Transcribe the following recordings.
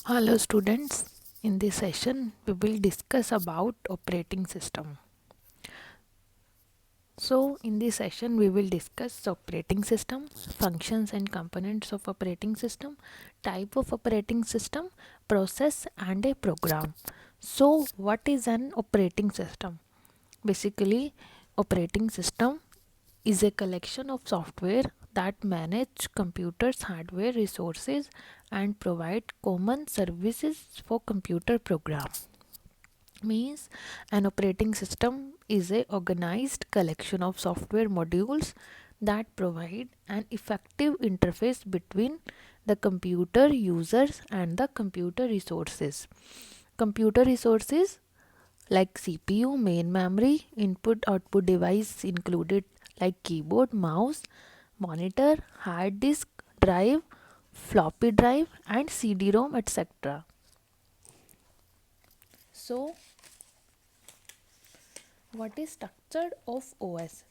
Hello students, in this session we will discuss about operating system. So in this session we will discuss operating system, functions and components of operating system, type of operating system, process and a program. So what is an operating system? Basically, operating system is a collection of software that manage computers hardware resources and provide common services for computer program. Means an operating system is a organized collection of software modules that provide an effective interface between the computer users and the computer resources. Computer resources like CPU, main memory, input output device included like keyboard, mouse, monitor, hard disk, drive, floppy drive and CD-ROM etc. So what is structured of OS?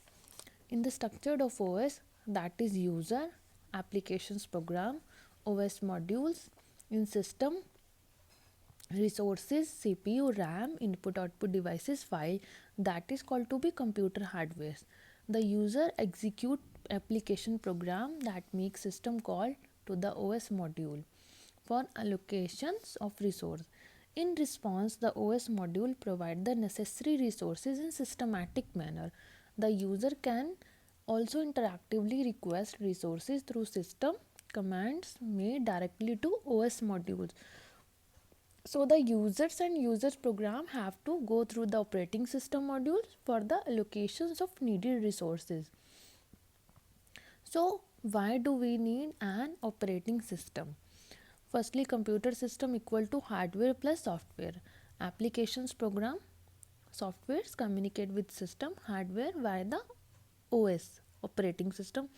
In the structured of OS, that is user, applications program, OS modules, in system, resources, CPU, RAM, input output devices, file, that is called to be computer hardware. The user execute application program that makes system call to the OS module for allocations of resource. In response, the OS module provide the necessary resources in systematic manner. The user can also interactively request resources through system commands made directly to OS modules. So the users and users program have to go through the operating system modules for the allocations of needed resources. So why do we need an operating system? Firstly, computer system equal to hardware plus software. Applications program, softwares communicate with system hardware via the OS, operating system.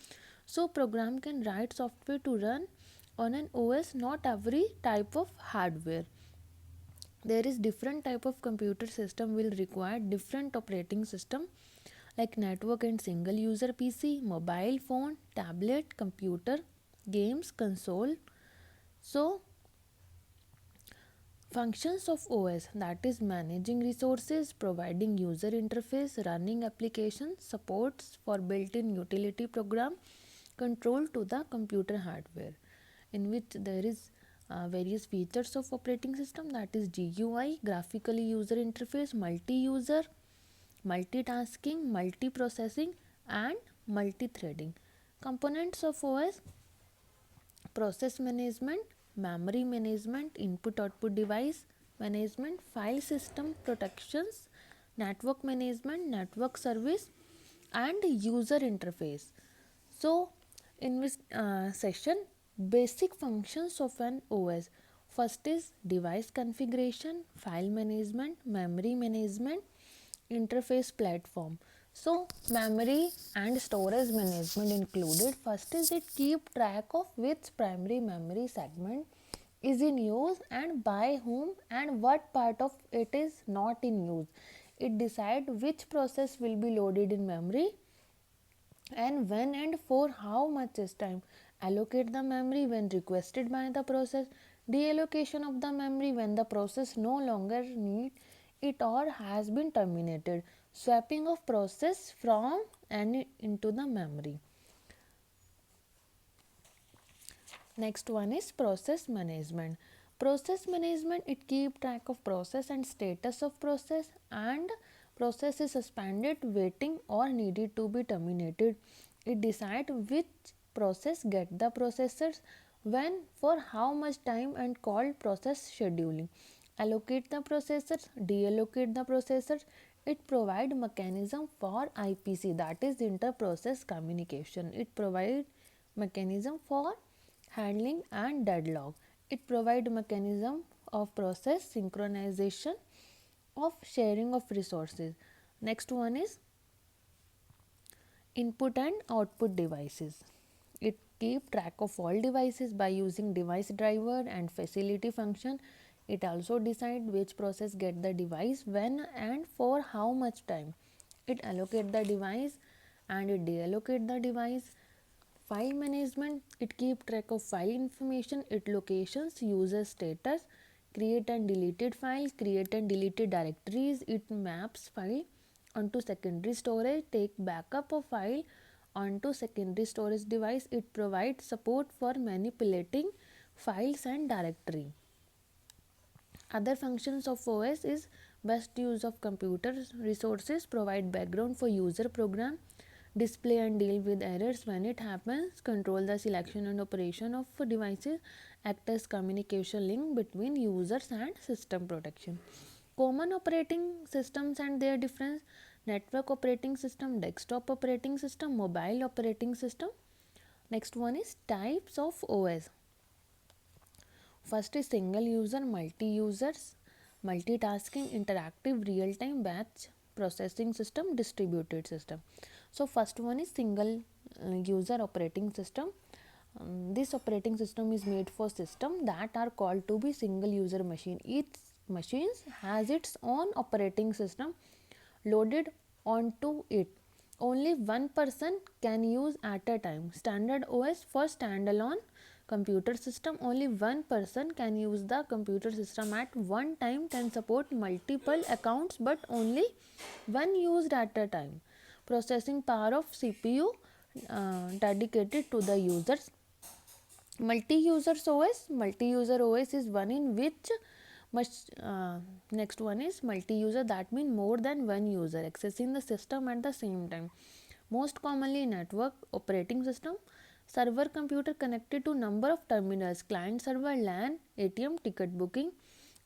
So program can write software to run on an OS, not every type of hardware. There is different type of computer system will require different operating system like network and single user PC, mobile phone, tablet, computer, games, console. So functions of OS, that is managing resources, providing user interface, running applications, supports for built-in utility program, control to the computer hardware, in which there is various features of operating system, that is GUI, graphically user interface, multi-user, multitasking, multiprocessing and multi-threading. Components of OS: process management, memory management, input output device management, file system protections, network management, network service and user interface. So in this session, basic functions of an OS. First is device configuration, file management, memory management, interface platform. So memory and storage management included. First is it keep track of which primary memory segment is in use and by whom and what part of it is not in use. It decide which process will be loaded in memory and when and for how much is time. Allocate the memory when requested by the process. Deallocation of the memory when the process no longer need it or has been terminated. Swapping of process from and into the memory. Next one is process management. Process management, it keep track of process and status of process, and process is suspended, waiting or needed to be terminated. It decide which process get the processors when, for how much time and called process scheduling. Allocate the processors, deallocate the processors. It provide mechanism for IPC, that is inter-process communication. It provide mechanism for handling and deadlock. It provides mechanism of process synchronization of sharing of resources. Next one is input and output devices. It keep track of all devices by using device driver and facility function. It also decide which process get the device when and for how much time. It allocate the device and it deallocate the device. File management, it keeps track of file information, its locations, user status, create and deleted files, create and deleted directories, it maps file onto secondary storage, take backup of file onto secondary storage device, it provides support for manipulating files and directory. Other functions of OS is best use of computer resources, provide background for user program, display and deal with errors when it happens, control the selection and operation of devices, act as communication link between users and system protection. Common operating systems and their difference: network operating system, desktop operating system, mobile operating system. Next one is types of OS. First is single user, multi-users, multitasking, interactive, real-time, batch processing system, distributed system. So first one is single user operating system. This operating system is made for system that are called to be single user machine. Each machine has its own operating system loaded onto it. Only one person can use at a time. Standard OS for standalone computer system, only one person can use the computer system at one time, can support multiple accounts but only one used at a time. Processing power of CPU dedicated to the users. Multi-user OS is one in which next one is multi-user, that means more than one user accessing the system at the same time. Most commonly network operating system, server computer connected to number of terminals, client server, LAN, ATM, ticket booking.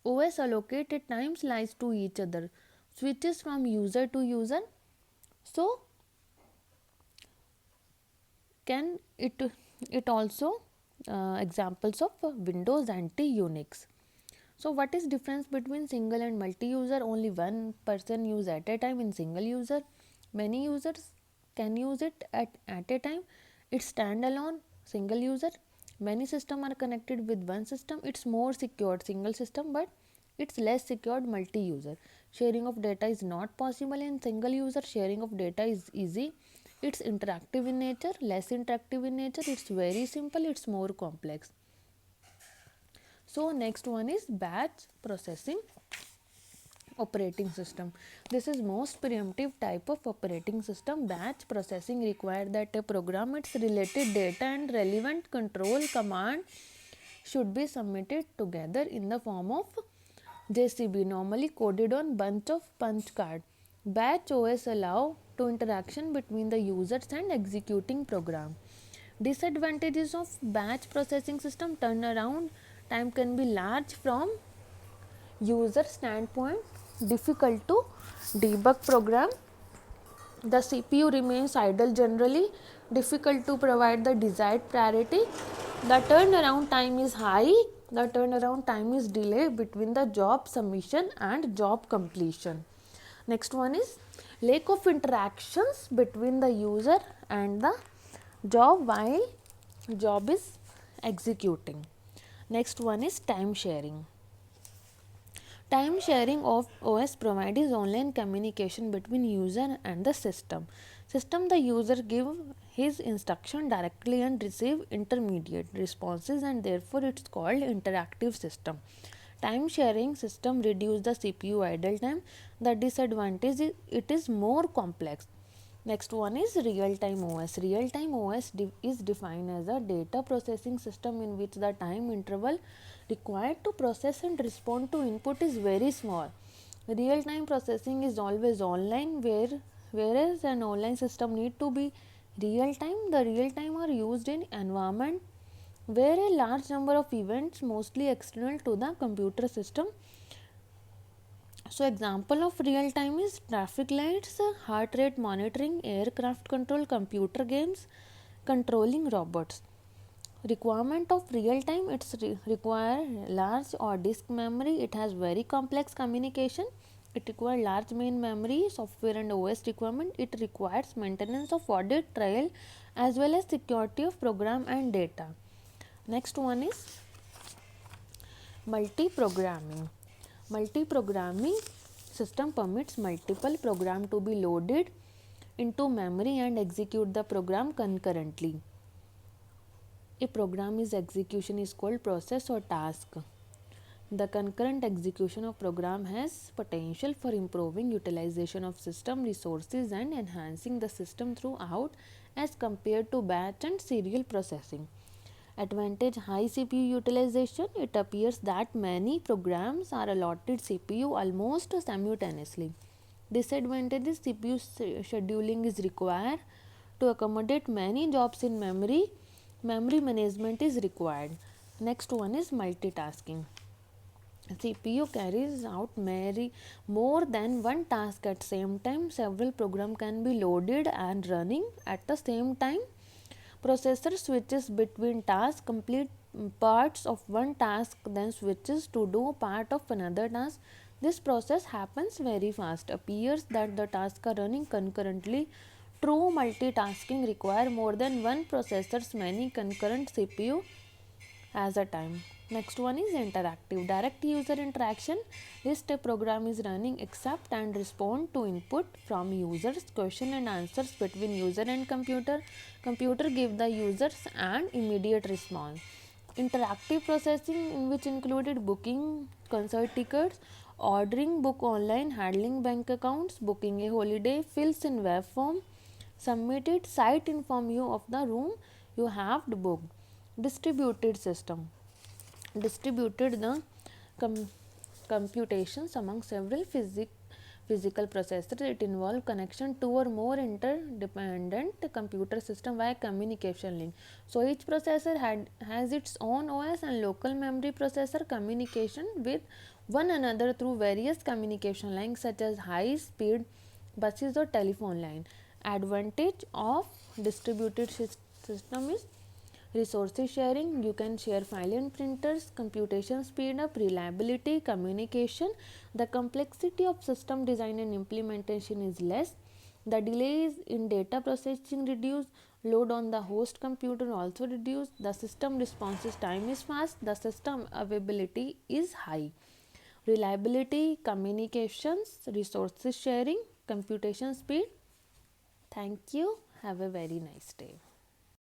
OS allocated time slice to each other, switches from user to user. So can it also examples of Windows anti-Unix. So what is difference between single and multi-user? Only one person use at a time in single user. Many users can use it at a time. It's standalone single user. Many systems are connected with one system. It's more secured single system, but it's less secured multi-user. Sharing of data is not possible in single user. Sharing of data is easy. It's interactive in nature, less interactive in nature. It's very simple, it's more complex. So next one is batch processing operating system. This is most preemptive type of operating system. Batch processing require that a program, its related data and relevant control command should be submitted together in the form of JCB, normally coded on bunch of punch card. Batch OS allow to interaction between the users and executing program. Disadvantages of batch processing system: turnaround time can be large from user standpoint, difficult to debug program, the CPU remains idle generally, difficult to provide the desired priority, the turnaround time is high, the turnaround time is delay between the job submission and job completion. Next one is lack of interactions between the user and the job while job is executing. Next one is time sharing. Time sharing of OS provides online communication between user and the system. The user give his instruction directly and receive intermediate responses, and therefore it's called interactive system. Time sharing system reduce the CPU idle time. The disadvantage is it is more complex. Next one is real-time OS. Real-time OS is defined as a data processing system in which the time interval required to process and respond to input is very small. Real-time processing is always online, whereas an online system need to be real-time. The real-time are used in environment where a large number of events, mostly external to the computer system. So example of real time is traffic lights, heart rate monitoring, aircraft control, computer games, controlling robots. Requirement of real time: it's require large or disk memory, it has very complex communication, it requires large main memory, software and OS requirement, it requires maintenance of audit trail as well as security of program and data. Next one is multi-programming. Multi-programming system permits multiple programs to be loaded into memory and execute the program concurrently. A program is execution is called process or task. The concurrent execution of program has potential for improving utilization of system resources and enhancing the system throughout as compared to batch and serial processing. Advantage: high CPU utilization. It appears that many programs are allotted CPU almost simultaneously. Disadvantages: CPU scheduling is required to accommodate many jobs in memory. Memory management is required. Next one is multitasking. CPU carries out more than one task at same time. Several programs can be loaded and running at the same time. Processor switches between tasks, complete parts of one task, then switches to do part of another task. This process happens very fast. Appears that the tasks are running concurrently. True multitasking require more than one processor's many concurrent CPU as a time. Next one is interactive. Direct user interaction. This type program is running accept and respond to input from users, question and answers between user and computer. Computer give the users an immediate response. Interactive processing, in which included booking concert tickets, ordering book online, handling bank accounts, booking a holiday, fills in web form, submitted, site inform you of the room you have booked. Distributed system distributed the com- computations among several physical processors. It involves connection to or more interdependent computer system via communication link. So each processor has its own OS and local memory processor communication with one another through various communication lines such as high speed buses or telephone line. Advantage of distributed system is resources sharing. You can share file and printers, computation speed up, reliability, communication. The complexity of system design and implementation is less. The delays in data processing reduce. Load on the host computer also reduce. The system responses time is fast. The system availability is high. Reliability, communications, resources sharing, computation speed. Thank you. Have a very nice day.